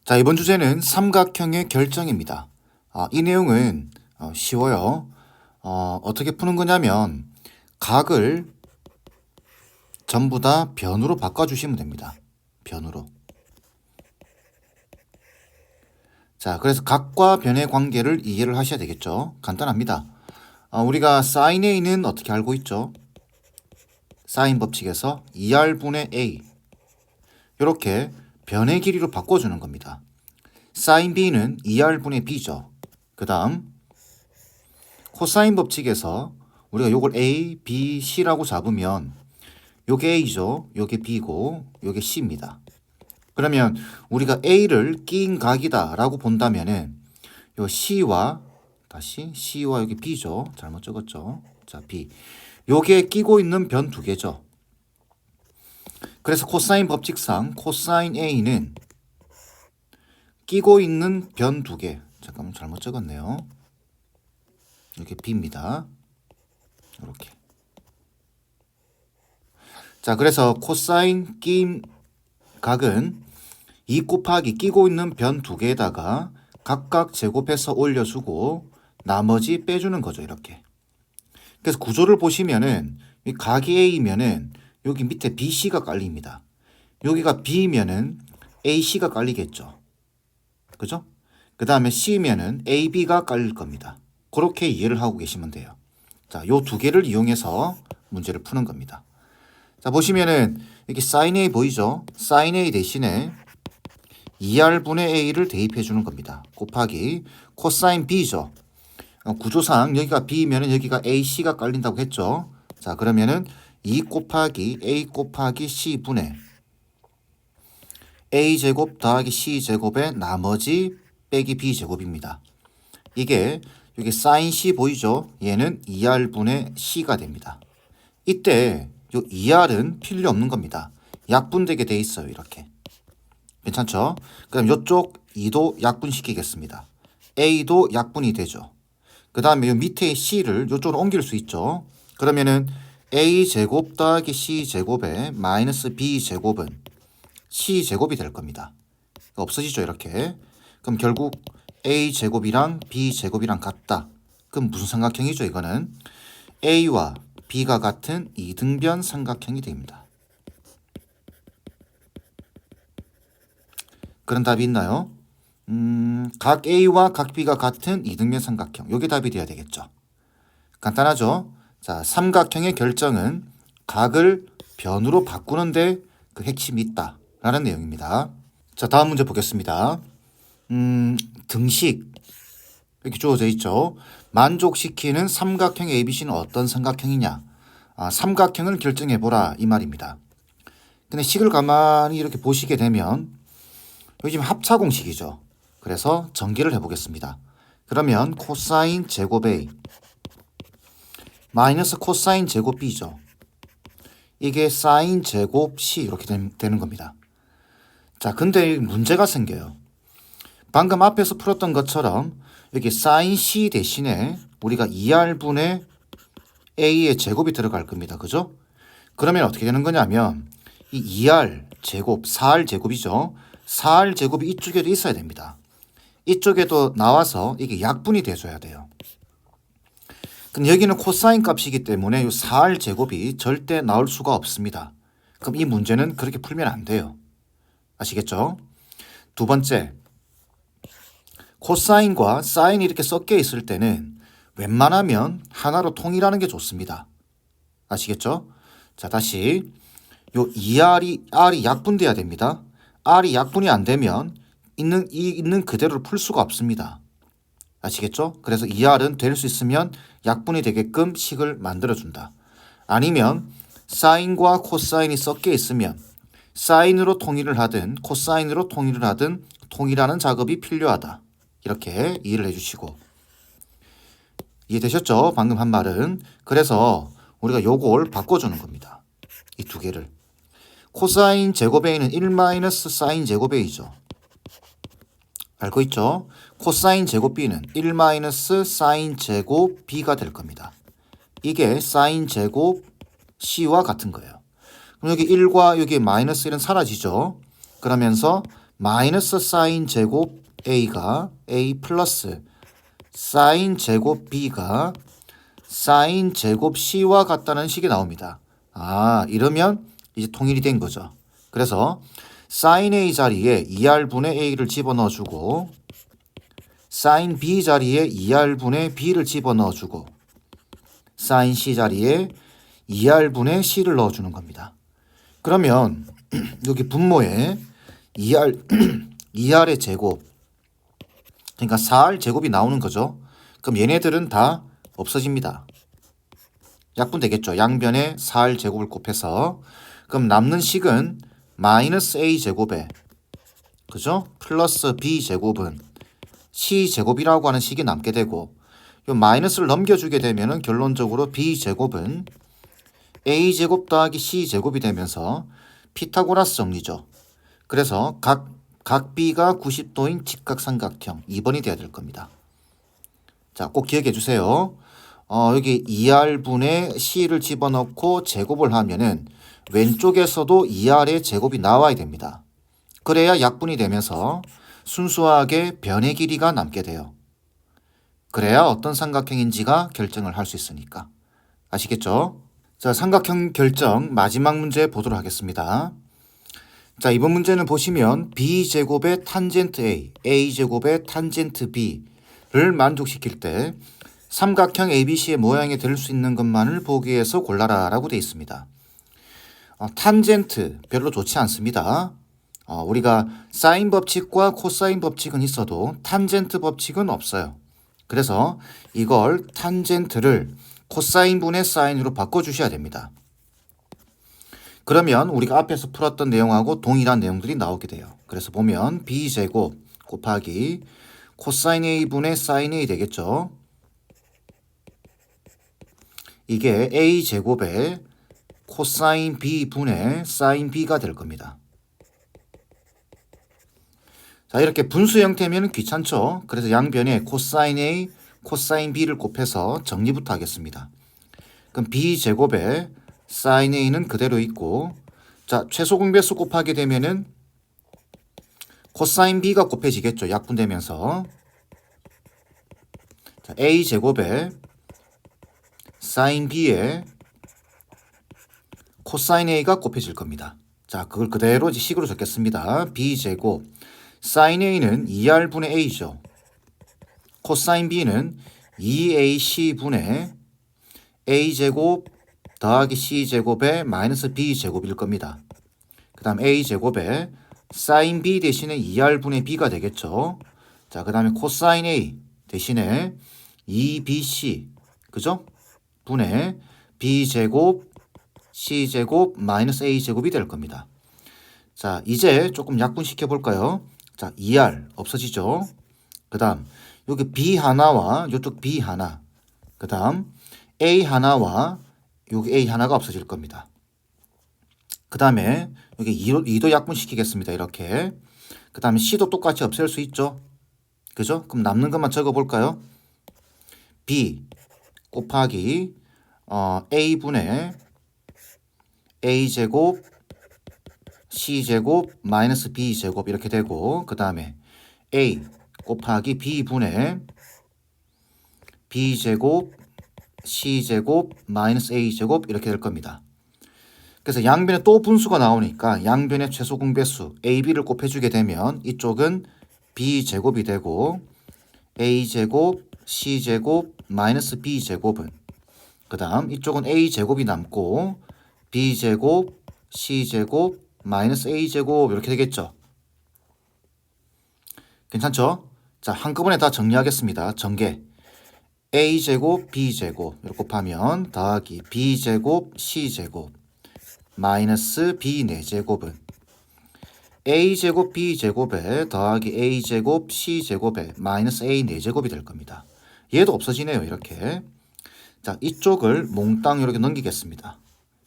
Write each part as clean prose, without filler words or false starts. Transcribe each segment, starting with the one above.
자, 이번 주제는 삼각형의 결정입니다. 이 내용은 쉬워요. 어떻게 푸는 거냐면 각을 전부 다 변으로 바꿔주시면 됩니다. 변으로. 자, 그래서 각과 변의 관계를 이해를 하셔야 되겠죠. 간단합니다. 우리가 sin A는 어떻게 알고 있죠? 사인 법칙에서 2R분의 A 이렇게 변의 길이로 바꿔주는 겁니다. sin B는 2R분의 B죠. 그 다음 코사인 법칙에서 우리가 요걸 A, B, C라고 잡으면 요게 A죠. 요게 B고 요게 C입니다. 그러면 우리가 A를 끼인 각이다 라고 본다면은 요 C와 다시 C와 여기 B죠. 잘못 적었죠. 자, B. 요게 끼고 있는 변 두 개죠. 그래서 코사인 법칙상 코사인 A는 끼고 있는 변 두 개. 잠깐만 잘못 적었네요. 이게 B입니다. 이렇게. 자, 그래서 코사인 끼임 각은 2 곱하기 끼고 있는 변 두 개에다가 각각 제곱해서 올려주고 나머지 빼주는 거죠. 이렇게. 그래서 구조를 보시면은 이 각이 A면은 여기 밑에 BC가 깔립니다. 여기가 B면은 AC가 깔리겠죠. 그죠? 그 다음에 C면은 AB가 깔릴 겁니다. 그렇게 이해를 하고 계시면 돼요. 자, 요 두 개를 이용해서 문제를 푸는 겁니다. 자, 보시면은 이렇게 sin A 보이죠? sin A 대신에 2R분의 A를 대입해 주는 겁니다. 곱하기 코사인 B죠. 구조상 여기가 B면은 여기가 AC가 깔린다고 했죠. 자, 그러면은 2 곱하기 A 곱하기 C분의 A제곱 더하기 C제곱의 나머지 빼기 B제곱입니다. 이게 여기 sin C 보이죠? 얘는 2R분의 C가 됩니다. 이때 요 2R은 필요 없는 겁니다. 약분되게 돼 있어요. 이렇게. 괜찮죠? 그럼 이쪽 2도 약분시키겠습니다. A도 약분이 되죠. 그 다음에 요 밑에 C를 이쪽으로 옮길 수 있죠. 그러면은 A제곱 더하기 C제곱의 마이너스 B제곱은 C제곱이 될 겁니다. 없어지죠. 이렇게. 그럼 결국 A제곱이랑 B제곱이랑 같다. 그럼 무슨 삼각형이죠? 이거는 A와 B가 같은 이등변 삼각형이 됩니다. 그런 답이 있나요? 각 A와 각 B가 같은 이등변 삼각형. 요게 답이 돼야 되겠죠. 간단하죠? 자, 삼각형의 결정은 각을 변으로 바꾸는데 그 핵심이 있다. 라는 내용입니다. 자, 다음 문제 보겠습니다. 등식. 이렇게 주어져 있죠. 만족시키는 삼각형 ABC는 어떤 삼각형이냐? 삼각형을 결정해보라. 이 말입니다. 근데 식을 가만히 이렇게 보시게 되면 여기 지금 합차 공식이죠. 그래서 전개를 해보겠습니다. 그러면 코사인 제곱 A 마이너스 코사인 제곱 B죠. 이게 사인 제곱 C 이렇게 되는 겁니다. 자, 근데 문제가 생겨요. 방금 앞에서 풀었던 것처럼 여기 사인 C 대신에 우리가 2R분의 A의 제곱이 들어갈 겁니다. 그죠? 그러면 어떻게 되는 거냐면 이 2R 제곱, 4R 제곱이죠. 4R 제곱이 이쪽에도 있어야 됩니다. 이쪽에도 나와서 이게 약분이 돼줘야 돼요. 근데 여기는 코사인 값이기 때문에 이 4R 제곱이 절대 나올 수가 없습니다. 그럼 이 문제는 그렇게 풀면 안 돼요. 아시겠죠? 두 번째, 코사인과 사인이 이렇게 섞여 있을 때는 웬만하면 하나로 통일하는 게 좋습니다. 아시겠죠? 자, 다시 요 2R이 약분돼야 됩니다. R이 약분이 안 되면 있는 그대로를 풀 수가 없습니다. 아시겠죠? 그래서 2R은 될 수 있으면 약분이 되게끔 식을 만들어준다. 아니면 사인과 코사인이 섞여 있으면 사인으로 통일을 하든 코사인으로 통일을 하든 통일하는 작업이 필요하다. 이렇게 이해를 해주시고 이해되셨죠? 방금 한 말은. 그래서 우리가 요걸 바꿔주는 겁니다. 이 두 개를. 코사인 제곱 A는 1 사인 제곱 A죠. 알고 있죠? 코사인 제곱 B는 1 사인 제곱 B가 될 겁니다. 이게 사인 제곱 C와 같은 거예요. 그럼 여기 1과 여기 마이너스 1은 사라지죠. 그러면서 마이너스 사인 제곱 a가 a 플러스 사인 제곱 b가 사인 제곱 c와 같다는 식이 나옵니다. 아, 이러면 이제 통일이 된 거죠. 그래서 사인 a 자리에 2r분의 a를 집어넣어주고 사인 b 자리에 2r분의 b를 집어넣어주고 사인 c 자리에 2r분의 c를 넣어주는 겁니다. 그러면 여기 분모에 2r의 제곱, 그러니까 4r 제곱이 나오는 거죠. 그럼 얘네들은 다 없어집니다. 약분되겠죠. 양변에 4r 제곱을 곱해서. 그럼 남는 식은 마이너스 a 제곱에, 그죠? 플러스 b 제곱은 c 제곱이라고 하는 식이 남게 되고, 이 마이너스를 넘겨주게 되면은 결론적으로 b 제곱은 a 제곱 더하기 c 제곱이 되면서 피타고라스 정리죠. 그래서 각 b가 90도인 직각삼각형 2번이 돼야 될 겁니다. 자, 꼭 기억해 주세요. 여기 2r분의 c를 집어넣고 제곱을 하면은 왼쪽에서도 2r의 제곱이 나와야 됩니다. 그래야 약분이 되면서 순수하게 변의 길이가 남게 돼요. 그래야 어떤 삼각형인지가 결정을 할 수 있으니까. 아시겠죠? 자, 삼각형 결정 마지막 문제 보도록 하겠습니다. 자, 이번 문제는 보시면 b제곱의 탄젠트 a, a제곱의 탄젠트 b를 만족시킬 때 삼각형 ABC의 모양이 될 수 있는 것만을 보기 위해서 골라라 라고 되어 있습니다. 탄젠트 별로 좋지 않습니다. 우리가 사인 법칙과 코사인 법칙은 있어도 탄젠트 법칙은 없어요. 그래서 이걸 탄젠트를 코사인분의 사인으로 바꿔주셔야 됩니다. 그러면 우리가 앞에서 풀었던 내용하고 동일한 내용들이 나오게 돼요. 그래서 보면 b제곱 곱하기 코사인 a분의 사인 a 되겠죠. 이게 a제곱의 코사인 b분의 사인 b가 될 겁니다. 자, 이렇게 분수 형태면 귀찮죠. 그래서 양변에 코사인 a, 코사인 b를 곱해서 정리부터 하겠습니다. 그럼 b제곱에 사인 a는 그대로 있고, 자, 최소 공배수 곱하게 되면은 코사인 b가 곱해지겠죠. 약분되면서. 자, a제곱에 사인 b에 코사인 a가 곱해질 겁니다. 자, 그걸 그대로 식으로 적겠습니다. b제곱 사인 a는 2r분의 a죠. 코사인 b는 2ac분의 a제곱 더하기 c제곱의 마이너스 b제곱일 겁니다. 그 다음 a제곱에 사인 b 대신에 2r분의 b가 되겠죠. 자, 그 다음에 코사인 a 대신에 2bc, 그죠? 분의 b제곱 c제곱 마이너스 a제곱이 될 겁니다. 자, 이제 조금 약분시켜 볼까요? 자, 2r 없어지죠. 그 다음 여기 b 하나와 이쪽 b 하나, 그 다음 a 하나와 여기 a 하나가 없어질 겁니다. 그 다음에 여기 2도 약분시키겠습니다. 이렇게. 그 다음에 c도 똑같이 없앨 수 있죠. 그죠? 그럼 남는 것만 적어볼까요? b 곱하기 a분의 a제곱 c제곱 마이너스 b제곱 이렇게 되고, 그 다음에 a 곱하기 b분의 b제곱 c제곱 마이너스 a제곱 이렇게 될 겁니다. 그래서 양변에 또 분수가 나오니까 양변의 최소 공배수 ab를 곱해주게 되면 이쪽은 b제곱이 되고 a제곱 c제곱 마이너스 b제곱은, 그 다음 이쪽은 a제곱이 남고 b제곱 c제곱 마이너스 a제곱 이렇게 되겠죠. 괜찮죠? 자, 한꺼번에 다 정리하겠습니다. 전개 a제곱 b제곱 이렇게 곱하면 더하기 b제곱 c제곱 마이너스 b 4제곱은 a제곱 b제곱에 더하기 a제곱 c제곱에 마이너스 a 4제곱이 될 겁니다. 얘도 없어지네요. 이렇게. 자, 이쪽을 몽땅 이렇게 넘기겠습니다.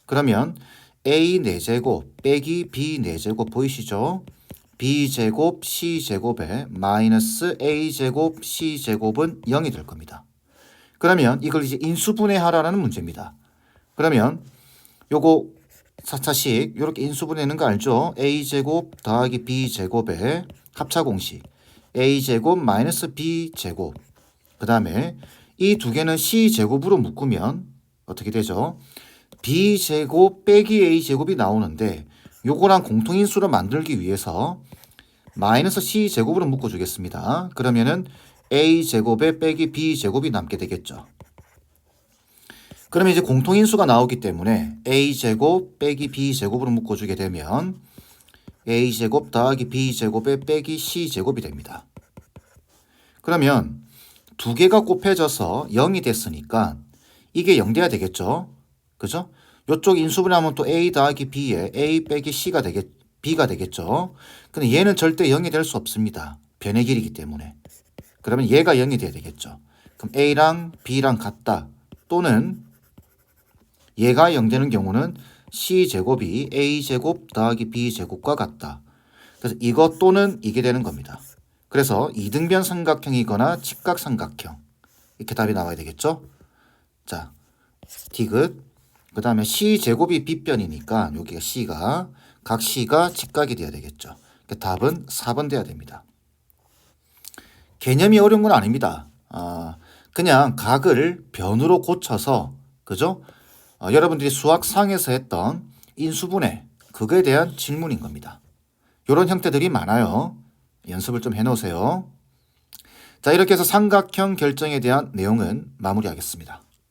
그러면 a 4제곱 빼기 b 4제곱 보이시죠? b제곱 c제곱에 마이너스 a제곱 c제곱은 0이 될 겁니다. 그러면 이걸 이제 인수분해하라는 문제입니다. 그러면 요거 4차식 이렇게 인수분해하는 거 알죠? a제곱 더하기 b제곱의 합차 공식 a제곱 마이너스 b제곱. 그 다음에 이 두 개는 c제곱으로 묶으면 어떻게 되죠? b제곱 빼기 a제곱이 나오는데 요거랑 공통인수로 만들기 위해서 마이너스 c제곱으로 묶어주겠습니다. 그러면은 a제곱에 빼기 b제곱이 남게 되겠죠. 그러면 이제 공통인수가 나오기 때문에 a제곱 빼기 b제곱으로 묶어주게 되면 a제곱 더하기 b제곱에 빼기 c제곱이 됩니다. 그러면 두 개가 곱해져서 0이 됐으니까 이게 0 돼야 되겠죠. 그죠? 요쪽 인수분해하면 또 a 더하기 b에 a 빼기 c가 b가 되겠죠. 근데 얘는 절대 0이 될 수 없습니다. 변의 길이기 때문에. 그러면 얘가 0이 돼야 되겠죠. 그럼 a랑 b랑 같다. 또는 얘가 0 되는 경우는 c제곱이 a제곱 더하기 b제곱과 같다. 그래서 이것 또는 이게 되는 겁니다. 그래서 이등변 삼각형이거나 직각삼각형 이렇게 답이 나와야 되겠죠. 자, 디귿. 그 다음에 c제곱이 빗변이니까 여기가 c가 각 c가 직각이 돼야 되겠죠. 답은 4번 돼야 됩니다. 개념이 어려운 건 아닙니다. 그냥 각을 변으로 고쳐서 그죠? 여러분들이 수학상에서 했던 인수분해 그거에 대한 질문인 겁니다. 이런 형태들이 많아요. 연습을 좀 해놓으세요. 자, 이렇게 해서 삼각형 결정에 대한 내용은 마무리하겠습니다.